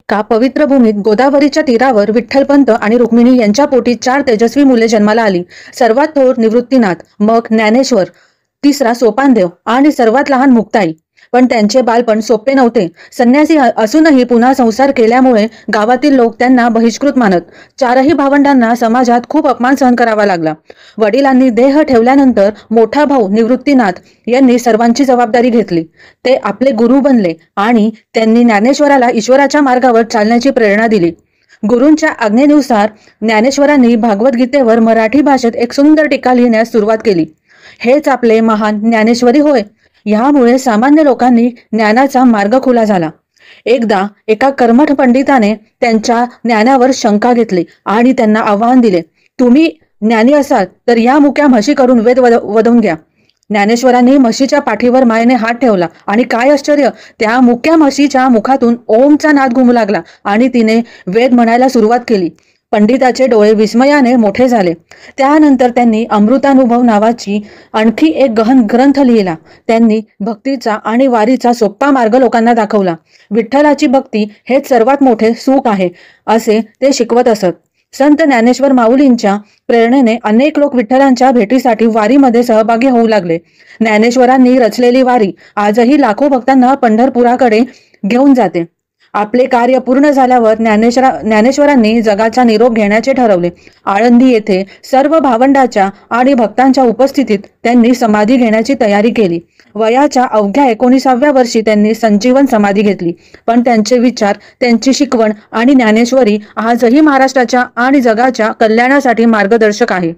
का पवित्र भूमीत गोदावरीच्या तीरावर विठ्ठलपंत आणि रुक्मिणी यांच्या पोटी 4 तेजस्वी मुले जन्माला आली। सर्वात थोर निवृत्तीनाथ, मग ज्ञानेश्वर, तिसरा सोपानदेव आणि सर्वात लहान मुक्ताई। पण त्यांचे बालपण सोपे नव्हते। संन्यासी असूनही पुन्हा संसार केल्यामुळे गावातील लोक त्यांना बहिष्कृत मानत। 4ही भावंडांना समाजात खूप अपमान सहन करावा लागला। वडिलांनी देह ठेवल्यानंतर मोठा भाऊ निवृत्तीनाथ यांनी सर्वांची जबाबदारी घेतली। ते आपले गुरु बनले आणि त्यांनी ज्ञानेश्वराला ईश्वराच्या मार्गावर चालण्याची प्रेरणा दिली। गुरूंच्या आज्ञेनुसार ज्ञानेश्वरांनी भागवत गीतेवर मराठी भाषेत एक सुंदर टीका लिहिण्यास सुरुवात केली। हेच आपले महान ज्ञानेश्वरी होय। यामुळे सामान्य लोकांनी ज्ञानाचा मार्ग खुला झाला। एकदा एका कर्मठ पंडिताने त्यांच्या ज्ञानावर शंका घेतली आणि त्यांना आव्हान दिले, तुम्ही ज्ञानी असाल तर या मुक्या म्हशी करून वेद वदवून घ्या। ज्ञानेश्वरांनी म्हशीच्या पाठीवर मायेने हात ठेवला आणि काय आश्चर्य, त्या मुक्या म्हशीच्या मुखातून ओमचा नाद घुमू लागला आणि तिने वेद म्हणायला सुरुवात केली। पंडिताचे डोळे विस्मयाने मोठे झाले। त्यानंतर त्यांनी अमृतानुभव नावाची आणखी एक गहन ग्रंथ लिहिला। त्यांनी भक्तीचा आणि वारीचा सोपा मार्ग लोकांना दाखवला। विठ्ठलाची भक्ती हेच सर्वात मोठे सुख आहे असे ते शिकवत असत। संत ज्ञानेश्वर माऊलींच्या प्रेरणेने अनेक लोक विठ्ठलांच्या भेटीसाठी वारीमध्ये सहभागी होऊ लागले। ज्ञानेश्वरांनी रचलेली वारी आजही लाखो भक्तांना पंढरपुराकडे घेऊन जाते। आपले कार्य पूर्ण झाल्यावर ज्ञानेश्वरांनी जगाचा निरोप घेण्याचे ठरवले। आळंदी येथे सर्व भावंडाच्या आणि भक्तांच्या उपस्थितीत त्यांनी समाधी घेण्याची तयारी केली। वयाच्या अवघ्या 19व्या वर्षी त्यांनी संजीवन समाधी घेतली। पण त्यांचे विचार, त्यांची शिकवण आणि ज्ञानेश्वरी आजही महाराष्ट्राच्या आणि जगाच्या कल्याणासाठी मार्गदर्शक आहे।